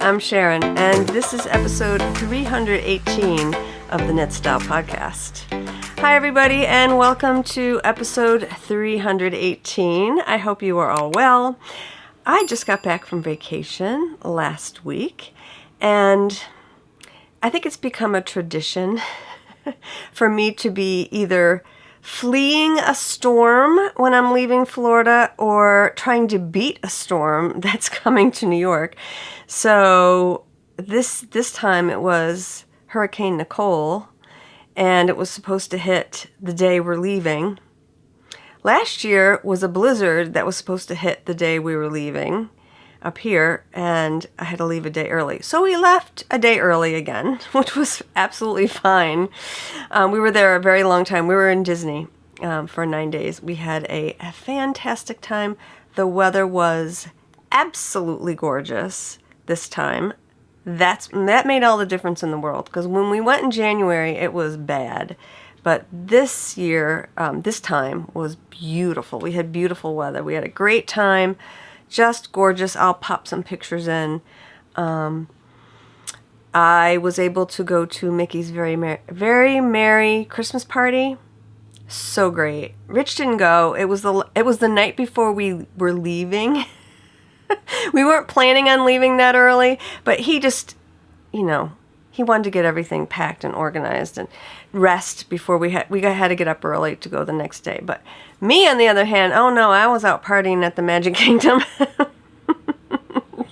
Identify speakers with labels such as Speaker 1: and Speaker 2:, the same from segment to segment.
Speaker 1: I'm Sharon, and this is episode 318 of the Knit Style Podcast. Hi, everybody, and welcome to episode 318. I hope you are all well. I just got back from vacation last week, and I think it's become a tradition for me to be either fleeing a storm when I'm leaving Florida or trying to beat a storm that's coming to New York. So this time it was Hurricane Nicole, and it was supposed to hit the day we're leaving. Last year was a blizzard that was supposed to hit the day we were leaving up here, and I had to leave a day early. So we left a day early again, which was absolutely fine. We were there a very long time. We were in Disney for 9 days. We had a fantastic time. The weather was absolutely gorgeous this time. That made all the difference in the world, because when we went in January, it was bad. But this year, this time was beautiful. We had beautiful weather. We had a great time. Just gorgeous. I'll pop some pictures in. I was able to go to Mickey's very merry Christmas party. So great. Rich didn't go. It was the night before we were leaving. We weren't planning on leaving that early, but he just, he wanted to get everything packed and organized and rest before we had to get up early to go the next day. But me, on the other hand, oh no, I was out partying at the Magic Kingdom.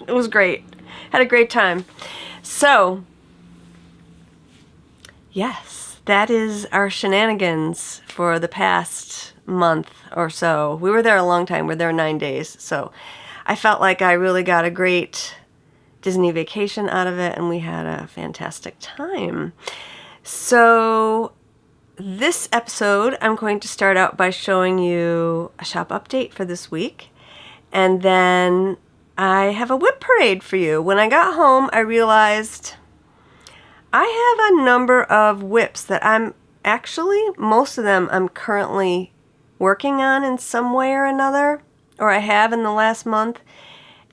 Speaker 1: It was great. Had a great time. So, yes, that is our shenanigans for the past month or so. We were there a long time. We were there 9 days. So I felt like I really got a great Disney vacation out of it, and we had a fantastic time. So this episode, I'm going to start out by showing you a shop update for this week, and then I have a WIP parade for you. When I got home, I realized I have a number of WIPs that most of them I'm currently working on in some way or another, or I have in the last month.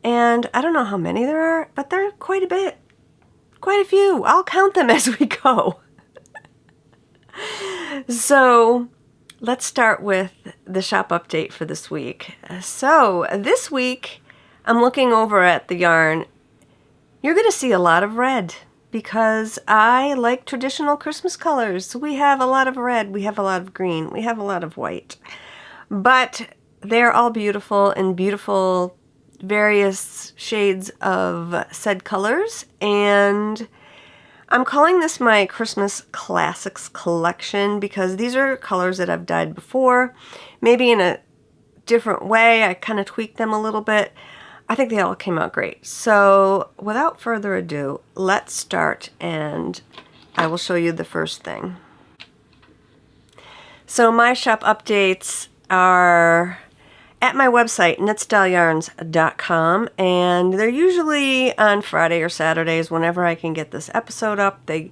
Speaker 1: And I don't know how many there are, but there are quite a bit. Quite a few. I'll count them as we go. So let's start with the shop update for this week. So this week, I'm looking over at the yarn. You're going to see a lot of red because I like traditional Christmas colors. So we have a lot of red, we have a lot of green, we have a lot of white. But they're all beautiful and beautiful various shades of said colors, and I'm calling this my Christmas Classics collection because these are colors that I've dyed before, maybe in a different way. I kind of tweaked them a little bit. I think they all came out great. So without further ado, let's start, and I will show you the first thing. So my shop updates are at my website, knitstyleyarns.com, and they're usually on Friday or Saturdays whenever I can get this episode up. The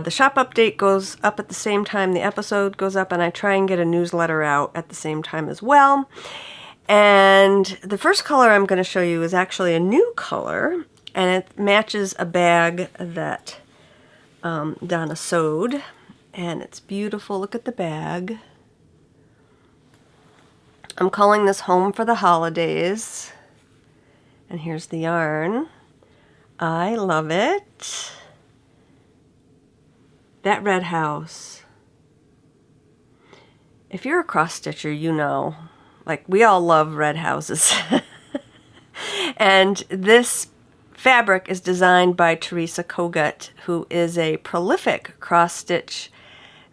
Speaker 1: shop update goes up at the same time the episode goes up, and I try and get a newsletter out at the same time as well. And the first color I'm going to show you is actually a new color, and it matches a bag that Donna sewed, and it's beautiful. Look at the bag. I'm calling this Home for the Holidays. And here's the yarn. I love it. That red house. If you're a cross-stitcher, you know. Like, we all love red houses. And this fabric is designed by Teresa Kogut, who is a prolific cross-stitch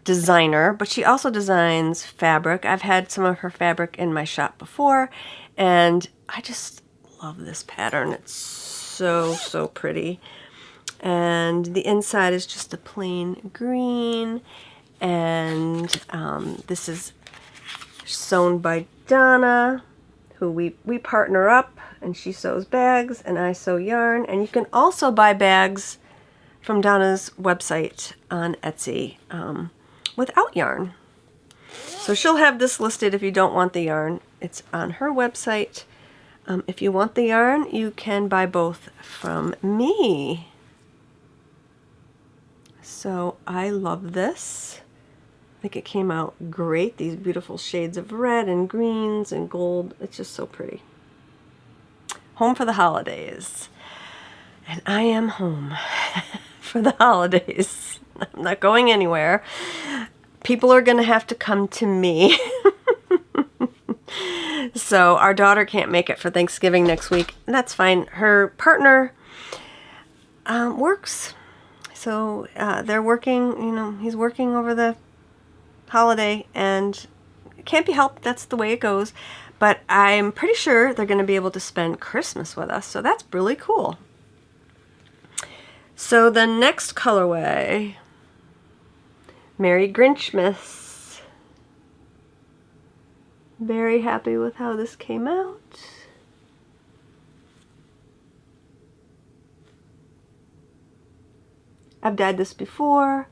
Speaker 1: designer, but she also designs fabric. I've had some of her fabric in my shop before, and I just love this pattern. It's so pretty. And the inside is just a plain green, and this is sewn by Donna, who we partner up, and she sews bags and I sew yarn. And you can also buy bags from Donna's website on Etsy without yarn. So she'll have this listed if you don't want the yarn. It's on her website. If you want the yarn, you can buy both from me. So I love this. I think it came out great. These beautiful shades of red and greens and gold. It's just so pretty. Home for the holidays. And I am home for the holidays. I'm not going anywhere. People are going to have to come to me. So our daughter can't make it for Thanksgiving next week. And that's fine. Her partner works. So they're working, he's working over the holiday, and it can't be helped. That's the way it goes. But I'm pretty sure they're going to be able to spend Christmas with us. So that's really cool. So the next colorway, Merry Grinchmas. Very happy with how this came out. I've dyed this before.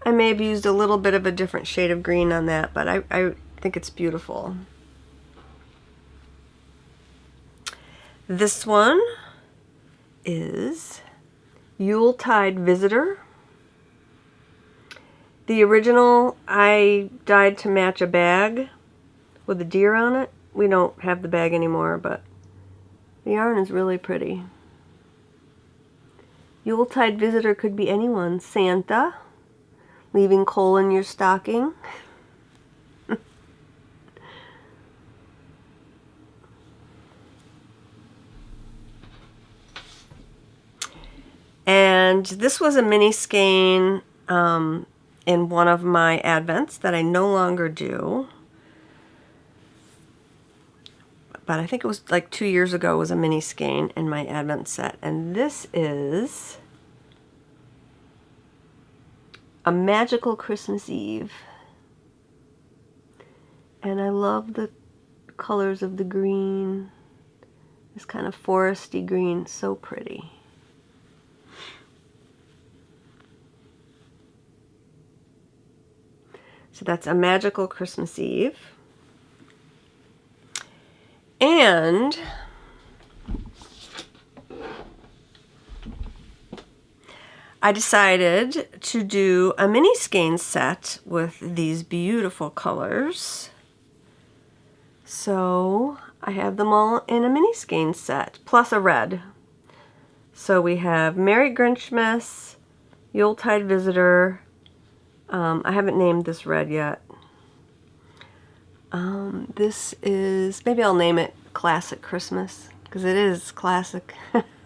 Speaker 1: I may have used a little bit of a different shade of green on that, but I think it's beautiful. This one is Yuletide Visitor. The original I dyed to match a bag with a deer on it. We don't have the bag anymore, but the yarn is really pretty. Yuletide Visitor could be anyone. Santa, leaving coal in your stocking. And this was a mini skein in one of my advents that I no longer do. But I think it was like 2 years ago was a mini skein in my advent set. And this is A Magical Christmas Eve. And I love the colors of the green. This kind of foresty green, so pretty. So that's A Magical Christmas Eve. And I decided to do a mini skein set with these beautiful colors. So I have them all in a mini skein set, plus a red. So we have Merry Grinchmas, Yuletide Visitor. I haven't named this red yet. This is, maybe I'll name it Classic Christmas, because it is classic.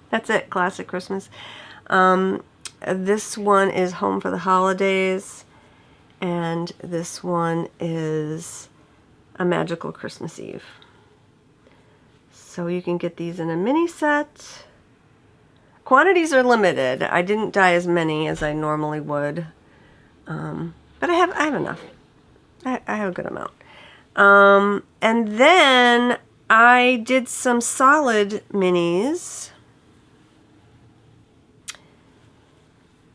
Speaker 1: That's it, Classic Christmas. This one is Home for the Holidays, and this one is A Magical Christmas Eve. So you can get these in a mini set. Quantities are limited. I didn't dye as many as I normally would. But I have enough. I have a good amount. And then I did some solid minis.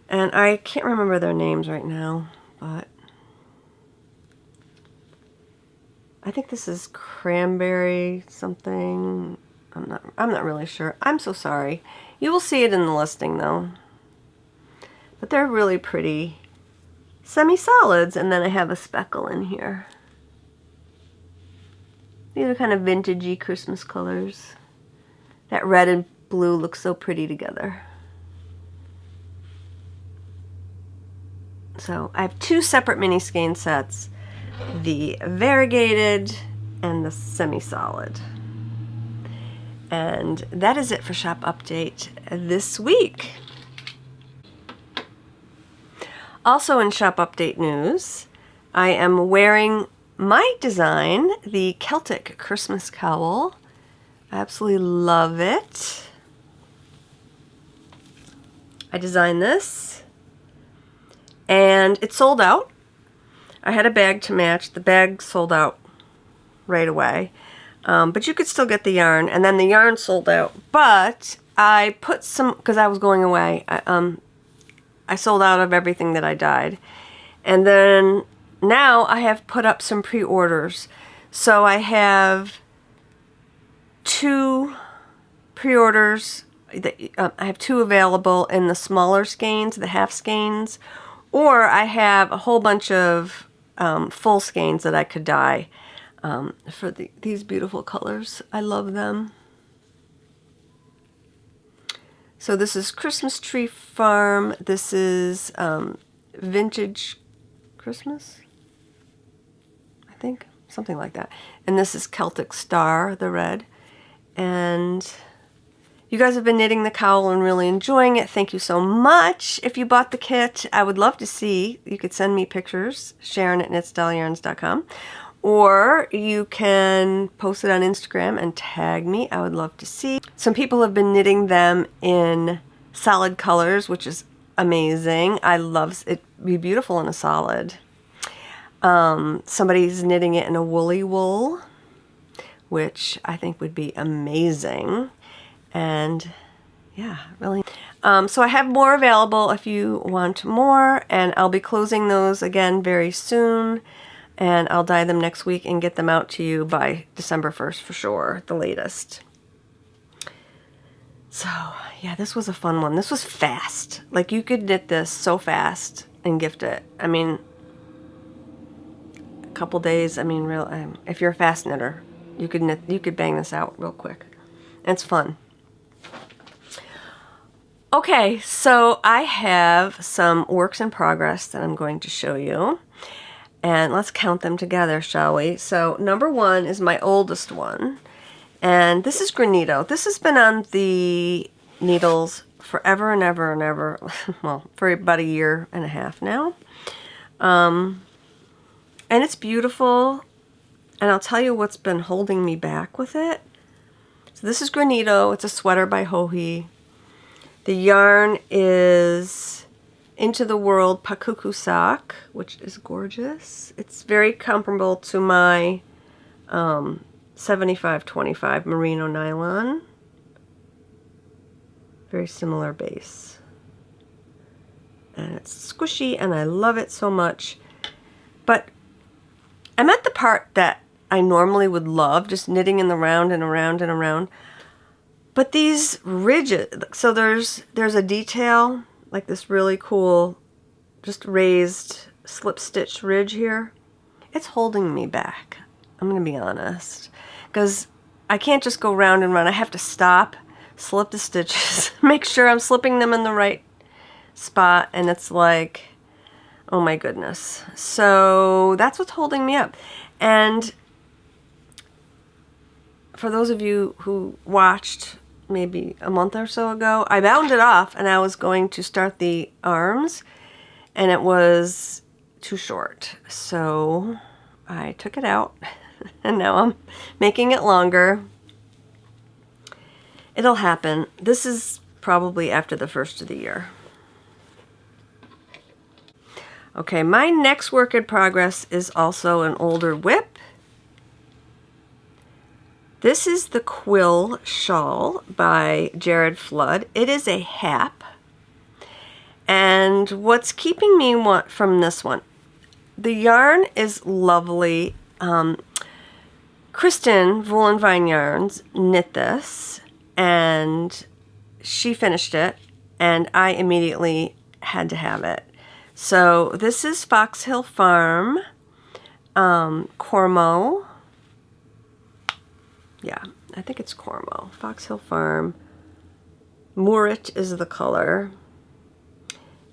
Speaker 1: And I can't remember their names right now, but I think this is cranberry something. I'm not really sure. I'm so sorry. You will see it in the listing though. But they're really pretty semi-solids, and then I have a speckle in here. These are kind of vintagey Christmas colors. That red and blue look so pretty together. So I have two separate mini skein sets, the variegated and the semi-solid. And that is it for Shop Update this week. Also in Shop Update news, I am wearing my design, the Celtic Christmas Cowl. I absolutely love it. I designed this, and it sold out. I had a bag to match. The bag sold out right away. But you could still get the yarn, and then the yarn sold out. But I put some, because I was going away, I sold out of everything that I dyed. And then now I have put up some pre-orders. So I have 2 pre-orders. I have 2 available in the smaller skeins, the half skeins, or I have a whole bunch of full skeins that I could dye for these beautiful colors. I love them. So this is Christmas Tree Farm. This is Vintage Christmas, I think, something like that. And this is Celtic Star, the red. And you guys have been knitting the cowl and really enjoying it. Thank you so much. If you bought the kit, I would love to see. You could send me pictures, Sharon@knitstyleryarns.com. Or you can post it on Instagram and tag me. I would love to see. Some people have been knitting them in solid colors, which is amazing. I love it. Be beautiful in a solid. Somebody's knitting it in a woolly wool, which I think would be amazing. And yeah, really. So I have more available if you want more, and I'll be closing those again very soon. And I'll dye them next week and get them out to you by December 1st for sure, the latest. So, yeah, this was a fun one. This was fast. Like, you could knit this so fast and gift it. I mean, a couple days, I mean, if you're a fast knitter, you could bang this out real quick. And it's fun. Okay, so I have some works in progress that I'm going to show you. And let's count them together, shall we? So number 1 is my oldest one. And this is Granito. This has been on the needles forever and ever and ever. Well, for about 1.5 years now. And it's beautiful. And I'll tell you what's been holding me back with it. So this is Granito. It's a sweater by Joji. The yarn is Into the World Pakuku sock, which is gorgeous. It's very comparable to my 75-25 merino nylon. Very similar base. And it's squishy and I love it so much. But I'm at the part that I normally would love, just knitting in the round and around and around. But these ridges, so there's a detail, like this really cool, just raised slip stitch ridge here. It's holding me back. I'm going to be honest. Because I can't just go round and round. I have to stop, slip the stitches, make sure I'm slipping them in the right spot. And it's like, oh my goodness. So that's what's holding me up. And for those of you who watched maybe a month or so ago, I bound it off and I was going to start the arms and it was too short. So I took it out and now I'm making it longer. It'll happen. This is probably after the first of the year. Okay, my next work in progress is also an older WIP. This is the Quill Shawl by Jared Flood. It is a hap. And what's keeping me from this one, the yarn is lovely. Kristen, Wool and Vine Yarns, knit this, and she finished it, and I immediately had to have it. So this is Fox Hill Farm, Cormo. Yeah, I think it's Cormo. Fox Hill Farm. Moorit is the color.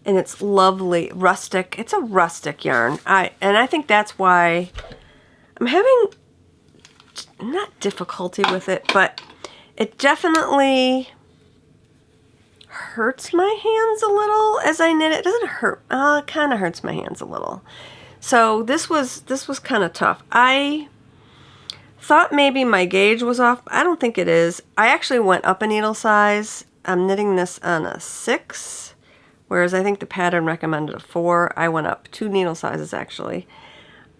Speaker 1: And it's lovely, rustic. It's a rustic yarn. And I think that's why I'm having, not difficulty with it, but it definitely hurts my hands a little as I knit it. It doesn't hurt. It kind of hurts my hands a little. So this was kind of tough. I thought maybe my gauge was off. I don't think it is. I actually went up a needle size. I'm knitting this on a 6, whereas I think the pattern recommended a 4. I went up 2 needle sizes actually.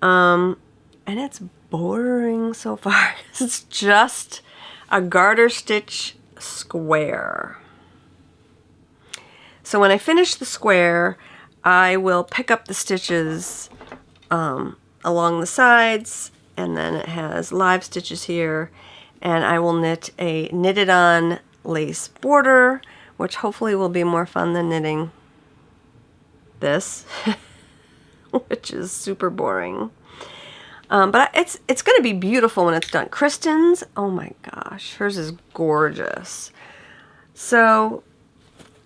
Speaker 1: And it's boring so far. It's just a garter stitch square. So when I finish the square, I will pick up the stitches along the sides, and then it has live stitches here, And I will knit a knitted on lace border, which hopefully will be more fun than knitting this, which is super boring. But it's going to be beautiful when it's done. Kristen's, oh my gosh, hers is gorgeous. So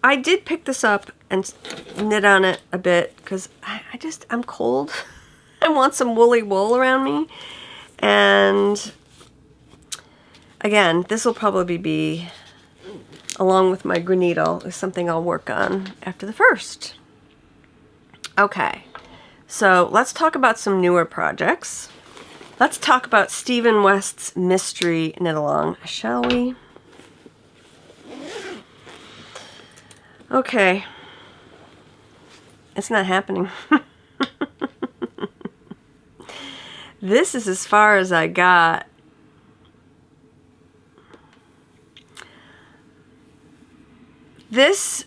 Speaker 1: I did pick this up and knit on it a bit because I'm cold. I want some woolly wool around me. And again, this will probably be, along with my Granito, is something I'll work on after the 1st. Okay, so let's talk about some newer projects. Let's talk about Stephen West's Mystery Knit Along, shall we? Okay. It's not happening. This is as far as I got. This,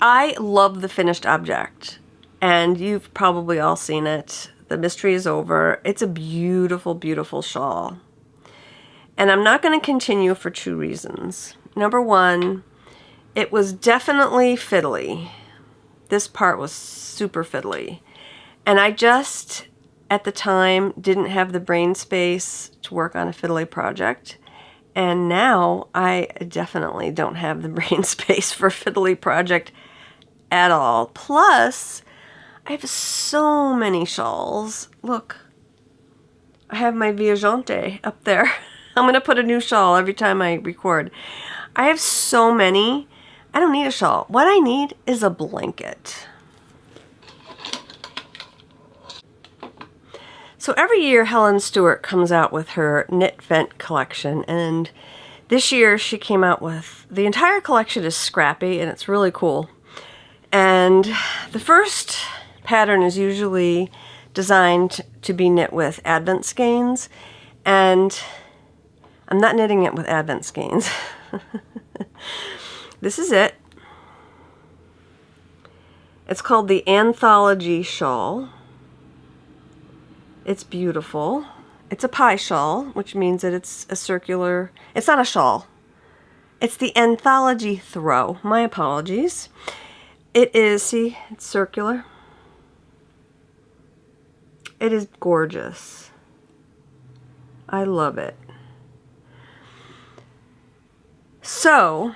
Speaker 1: I love the finished object, and you've probably all seen it. The mystery is over. It's a beautiful, beautiful shawl. And I'm not going to continue for 2 reasons. Number 1, it was definitely fiddly. This part was super fiddly. And I just, at the time, didn't have the brain space to work on a fiddly project. And now I definitely don't have the brain space for a fiddly project at all. Plus, I have so many shawls. Look, I have my Viagante up there. I'm going to put a new shawl every time I record. I have so many. I don't need a shawl. What I need is a blanket. So every year Helen Stewart comes out with her Knit Vent collection, and this year she came out with, the entire collection is scrappy and it's really cool. And the first pattern is usually designed to be knit with advent skeins, and I'm not knitting it with advent skeins. This is it. It's called the Anthology shawl. It's beautiful. It's a pie shawl, which means that it's a circular, it's not a shawl. It's the Anthology throw. My apologies. It is, see, it's circular. It is gorgeous. I love it. So,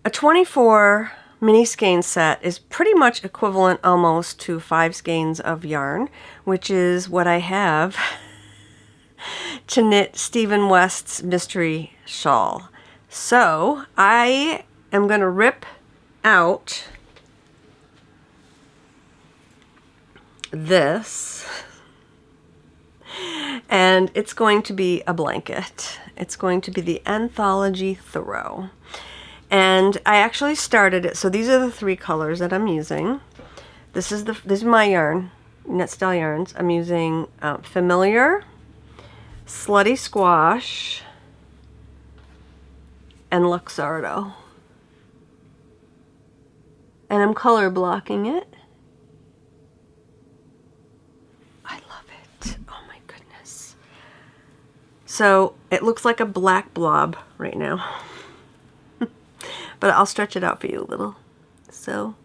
Speaker 1: a 24 mini skein set is pretty much equivalent almost to 5 skeins of yarn, which is what I have to knit Stephen West's mystery shawl. So I am going to rip out this, and it's going to be a blanket. It's going to be the Anthology throw. And I actually started it, so these are the 3 colors that I'm using. This is my yarn, Knit Style Yarns. I'm using Familiar, Slutty Squash, and Luxardo. And I'm color blocking it. I love it. Oh my goodness. So it looks like a black blob right now. But I'll stretch it out for you a little. So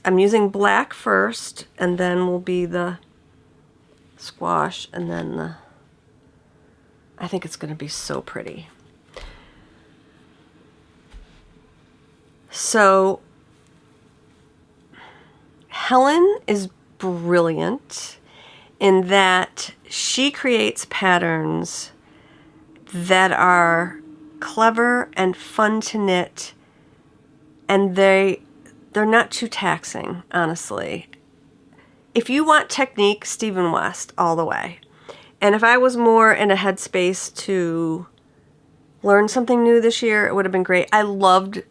Speaker 1: I'm using black first, and then will be the squash, and then I think it's going to be so pretty. So Helen is brilliant in that she creates patterns that are clever and fun to knit, and they're not too taxing, honestly. If you want technique, Stephen West all the way. And if I was more in a headspace to learn something new this year, it would have been great. I loved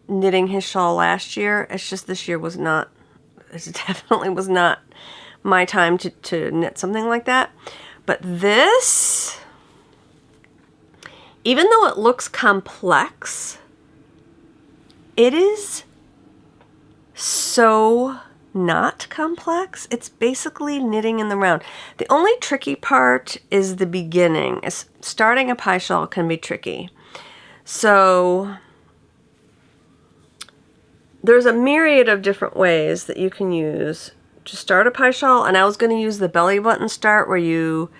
Speaker 1: knitting his shawl last year. It's just this year was not, it definitely was not my time to knit something like that. But this, even though it looks complex, it is so not complex. It's basically knitting in the round. The only tricky part is the beginning. Starting a pie shawl can be tricky. So there's a myriad of different ways that you can use to start a pie shawl, and I was going to use the belly button start where you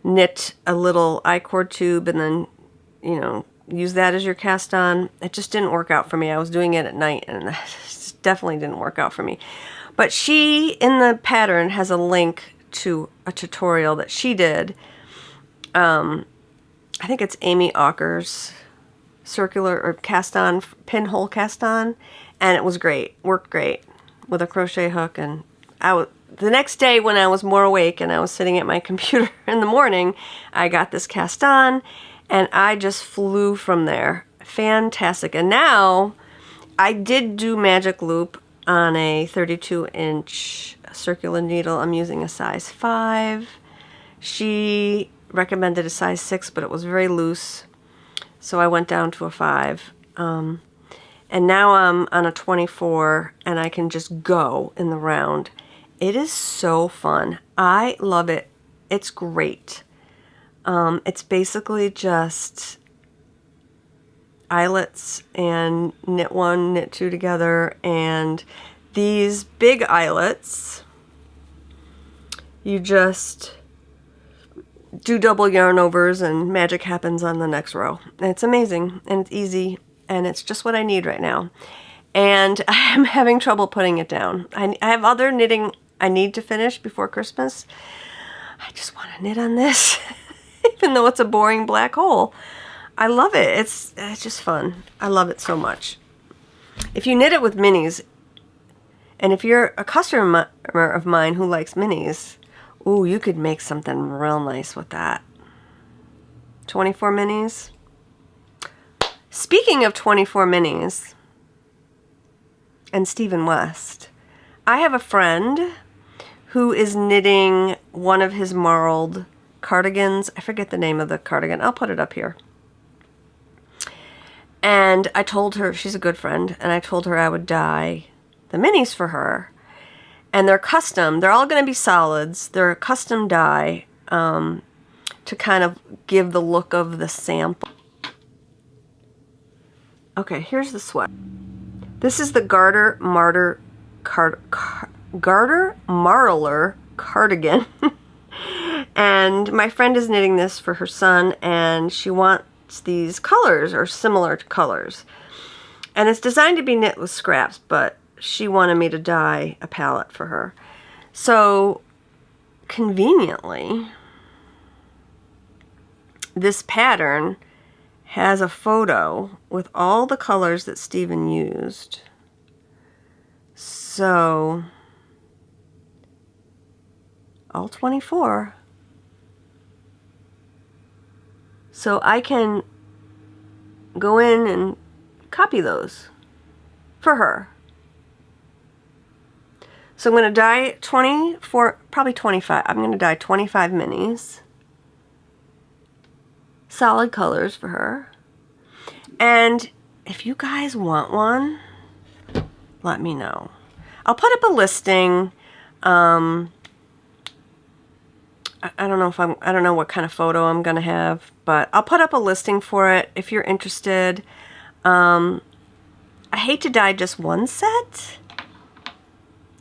Speaker 1: knit a little I-cord tube and then, you know, use that as your cast on. It just didn't work out for me. I was doing it at night and it definitely didn't work out for me. But she, in the pattern, has a link to a tutorial that she did. I think it's Amy Auker's circular or cast on, pinhole cast on, and it was great. Worked great with a crochet hook. And the next day when I was more awake and I was sitting at my computer in the morning, I got this cast on and I just flew from there. Fantastic. And now I did do magic loop on a 32-inch circular needle. I'm using a size 5. She recommended a size 6, but it was very loose, so I went down to a 5. And now I'm on a 24, and I can just go in the round. It is so fun. I love it. It's great. It's basically just eyelets and knit 1, knit 2 together, and these big eyelets, you just do double yarn overs and magic happens on the next row. And it's amazing and it's easy and it's just what I need right now. And I am having trouble putting it down. I have other knitting I need to finish before Christmas. I just want to knit on this, even though it's a boring black hole. I love it. It's just fun. I love it so much. If you knit it with minis, and if you're a customer of mine who likes minis, ooh, you could make something real nice with that. 24 minis. Speaking of 24 minis and Stephen West, I have a friend who is knitting one of his marled cardigans. I forget the name of the cardigan. I'll put it up here. And I told her, she's a good friend, and I told her I would dye the minis for her. And they're custom. They're all going to be solids. They're a custom dye to kind of give the look of the sample. Okay, here's the sweat. This is the Garter Marler cardigan. And my friend is knitting this for her son, and she wants these colors or similar colors. And it's designed to be knit with scraps, but she wanted me to dye a palette for her. So conveniently, this pattern has a photo with all the colors that Stephen used. So all 24. So I can go in and copy those for her. So I'm going to dye 24, probably 25. I'm going to dye 25 minis. Solid colors for her. And if you guys want one, let me know. I'll put up a listing. I don't know what kind of photo I'm going to have, but I'll put up a listing for it if you're interested. I hate to dye just one set.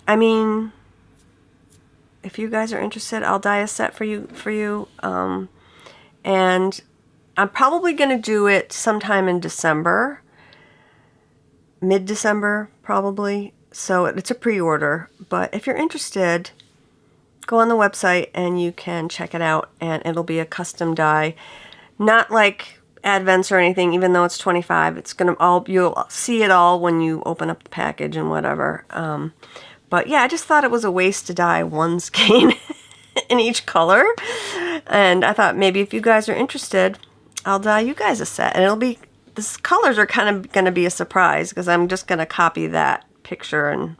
Speaker 1: I mean, if you guys are interested, I'll dye a set for you. And I'm probably going to do it sometime in December. Mid-December, probably. So it's a pre-order. But if you're interested, go on the website and you can check it out. And it'll be a custom dye. Not like Advents or anything, even though it's 25. It's going to you'll see it all when you open up the package and whatever. But yeah, I just thought it was a waste to dye one skein in each color. And I thought maybe if you guys are interested, I'll dye you guys a set. And these colors are kind of going to be a surprise because I'm just going to copy that picture and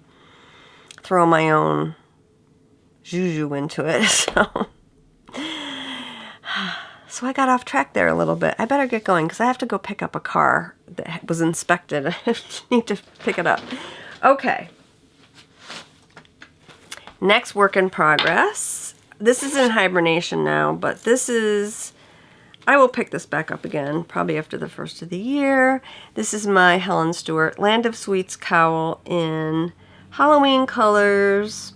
Speaker 1: throw my own juju into it. So I got off track there a little bit. I better get going because I have to go pick up a car that was inspected. I need to pick it up. Okay. Next work in progress. This is in hibernation now, but this is, I will pick this back up again, probably after the first of the year. This is my Helen Stewart Land of Sweets cowl in Halloween colors.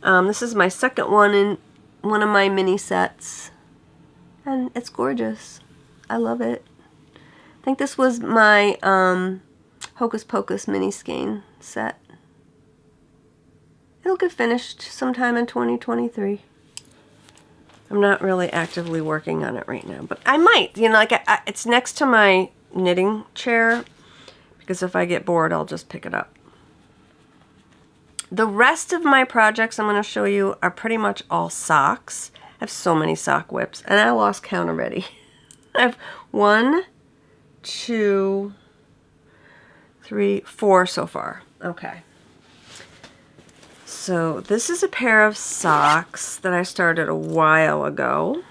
Speaker 1: This is my second one in one of my mini sets, and it's gorgeous. I love it. I think this was my Hocus Pocus mini skein set. It'll get finished sometime in 2023. I'm not really actively working on it right now, but I might. You know, like it's next to my knitting chair, because if I get bored, I'll just pick it up. The rest of my projects I'm going to show you are pretty much all socks. I have so many sock whips, and I lost count already. I have 1, 2, 3, 4 so far. Okay. So this is a pair of socks that I started a while ago.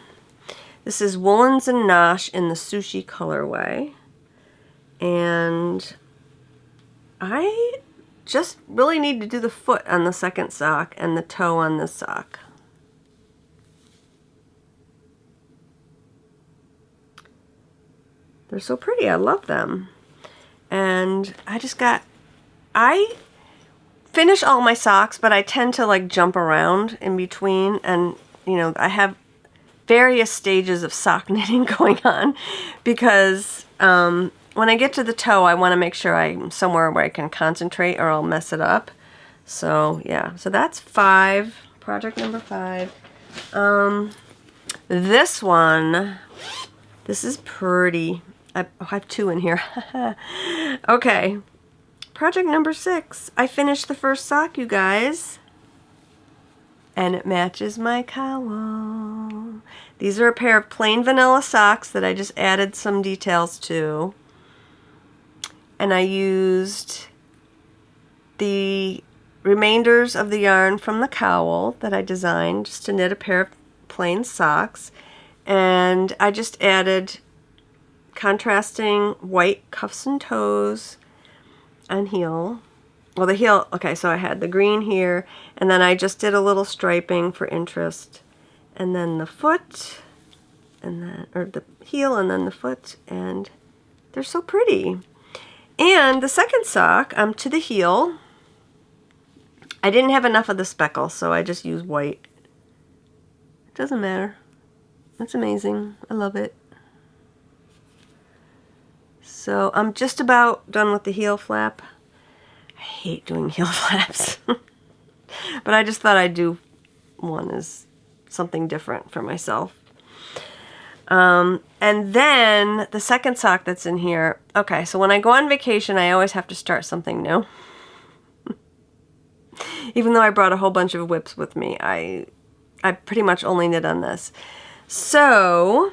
Speaker 1: This is Woolens and Nosh in the Sushi colorway. And I just really need to do the foot on the second sock and the toe on this sock. They're so pretty. I love them. And I finish all my socks, but I tend to like jump around in between, and you know, I have various stages of sock knitting going on because when I get to the toe, I want to make sure I'm somewhere where I can concentrate or I'll mess it up. So yeah, so that's 5, project number 5. This one, this is pretty. I have 2 in here. Okay. Project number 6. I finished the first sock, you guys. And it matches my cowl. These are a pair of plain vanilla socks that I just added some details to. And I used the remainders of the yarn from the cowl that I designed just to knit a pair of plain socks. And I just added contrasting white cuffs and toes and heel. Well, the heel, okay, so I had the green here, and then I just did a little striping for interest, and then the foot, and then, or the heel, and then the foot, and they're so pretty. And the second sock, to the heel, I didn't have enough of the speckle, so I just used white. It doesn't matter. It's amazing. I love it. So I'm just about done with the heel flap. I hate doing heel flaps. But I just thought I'd do one as something different for myself. And then the second sock that's in here. Okay, so when I go on vacation, I always have to start something new. Even though I brought a whole bunch of WIPs with me, I pretty much only knit on this. So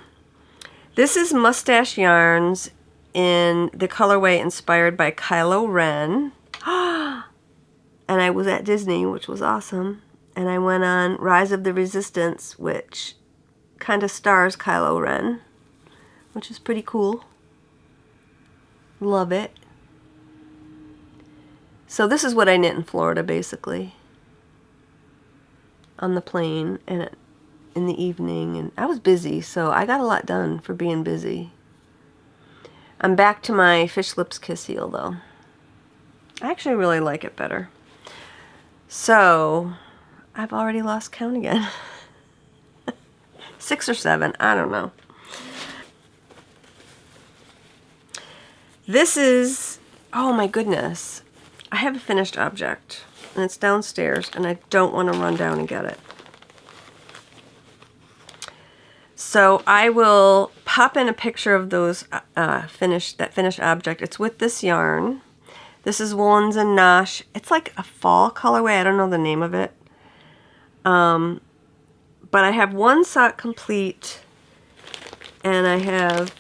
Speaker 1: this is Mustache Yarns in the colorway inspired by Kylo Ren. And I was at Disney, which was awesome. And I went on Rise of the Resistance, which kind of stars Kylo Ren, which is pretty cool. Love it. So this is what I knit in Florida, basically. On the plane and in the evening. And I was busy, so I got a lot done for being busy. I'm back to my Fish Lips Kiss heel, though. I actually really like it better. So, I've already lost count again. 6 or 7, I don't know. This is, oh my goodness. I have a finished object, and it's downstairs, and I don't want to run down and get it. So I will pop in a picture of those finished object. It's with this yarn. This is Woolens and Nosh. It's like a fall colorway. I don't know the name of it. But I have one sock complete, and I have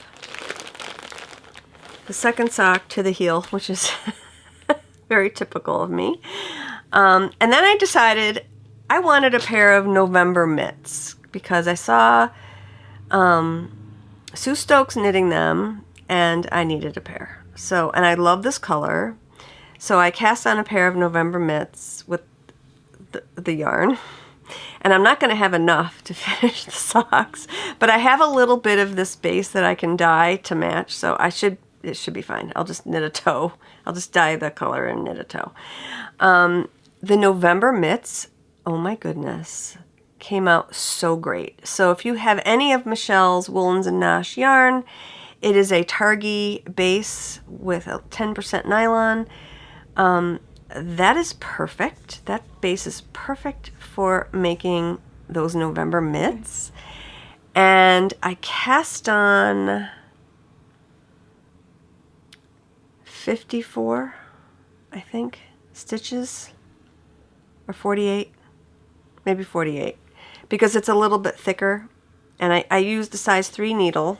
Speaker 1: the second sock to the heel, which is very typical of me. And then I decided I wanted a pair of November mitts because I saw Sue Stokes knitting them, and I needed a pair. So, and I love this color. So I cast on a pair of November mitts with the yarn. And I'm not going to have enough to finish the socks, but I have a little bit of this base that I can dye to match, so it should be fine. I'll just knit a toe. I'll just dye the color and knit a toe. The November mitts, oh my goodness, came out so great. So if you have any of Michelle's Woolens and Nosh yarn, it is a Targhee base with a 10% nylon. That is perfect. That base is perfect for making those November mitts. And I cast on 54, I think, stitches, or 48, maybe 48, because it's a little bit thicker. And I used the size 3 needle,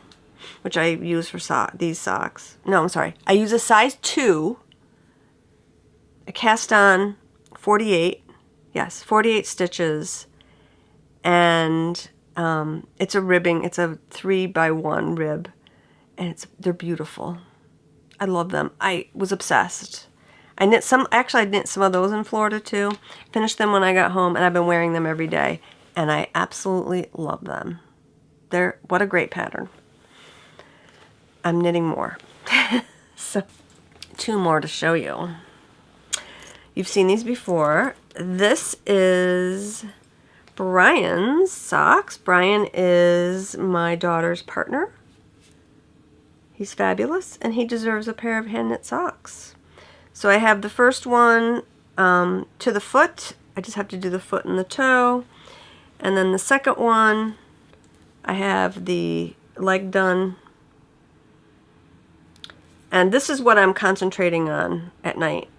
Speaker 1: which I use for these socks. No, I'm sorry. I use a size 2. I cast on 48, yes, 48 stitches, and it's a ribbing. It's a 3x1 rib, and they're beautiful. I love them. I was obsessed. I knit some of those in Florida too. Finished them when I got home, and I've been wearing them every day, and I absolutely love them. What a great pattern. I'm knitting more. So 2 more to show you. You've seen these before. This is Brian's socks. Brian is my daughter's partner. He's fabulous, and he deserves a pair of hand knit socks. So I have the first one to the foot. I just have to do the foot and the toe. And then the second one, I have the leg done. And this is what I'm concentrating on at night.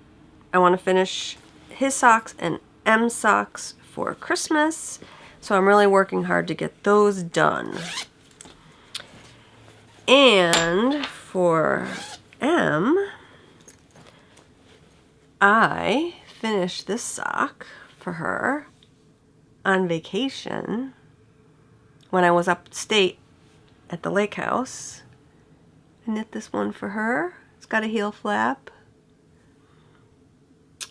Speaker 1: I want to finish his socks and M's socks for Christmas, so I'm really working hard to get those done. And for M, I finished this sock for her on vacation when I was upstate at the lake house. I knit this one for her. It's got a heel flap.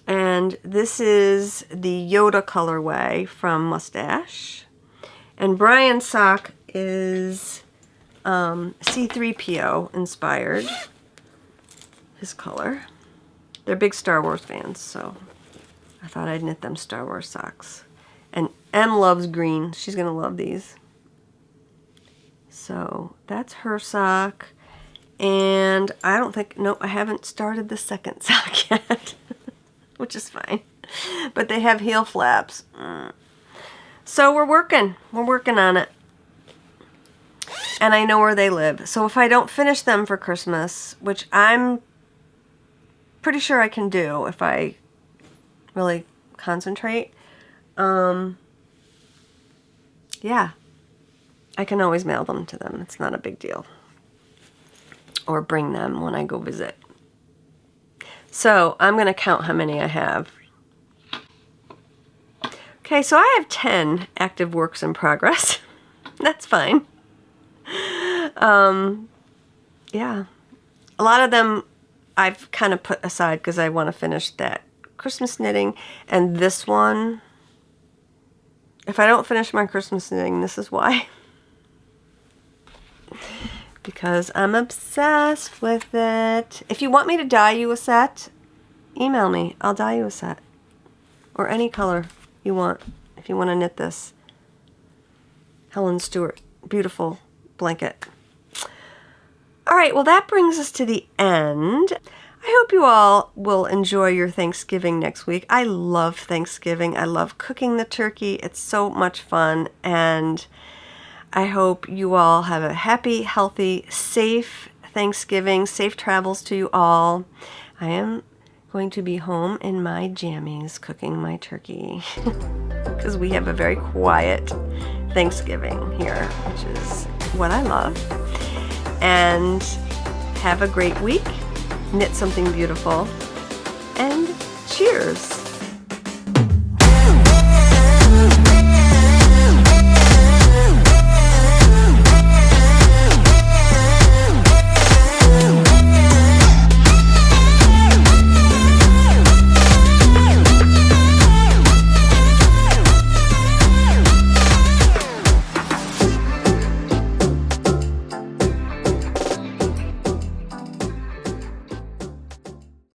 Speaker 1: And this is the Yoda colorway from Mustache. And Brian's sock is C-3PO inspired, his color. They're big Star Wars fans, so I thought I'd knit them Star Wars socks. And M loves green. She's going to love these. So that's her sock. And I haven't started the second sock yet. Which is fine. But they have heel flaps. So we're working on it. And I know where they live. So if I don't finish them for Christmas, which I'm pretty sure I can do if I really concentrate, yeah, I can always mail them to them. It's not a big deal. Or bring them when I go visit. So I'm going to count how many I have. Okay, so I have 10 active works in progress. That's fine. Yeah. A lot of them I've kind of put aside because I want to finish that Christmas knitting. And this one, if I don't finish my Christmas knitting, this is why. Because I'm obsessed with it. If you want me to dye you a set, email me. I'll dye you a set. Or any color you want. If you want to knit this. Helen Stewart. Beautiful blanket. Alright, well that brings us to the end. I hope you all will enjoy your Thanksgiving next week. I love Thanksgiving. I love cooking the turkey. It's so much fun. And I hope you all have a happy, healthy, safe Thanksgiving, safe travels to you all. I am going to be home in my jammies cooking my turkey because we have a very quiet Thanksgiving here, which is what I love. And have a great week, knit something beautiful, and cheers!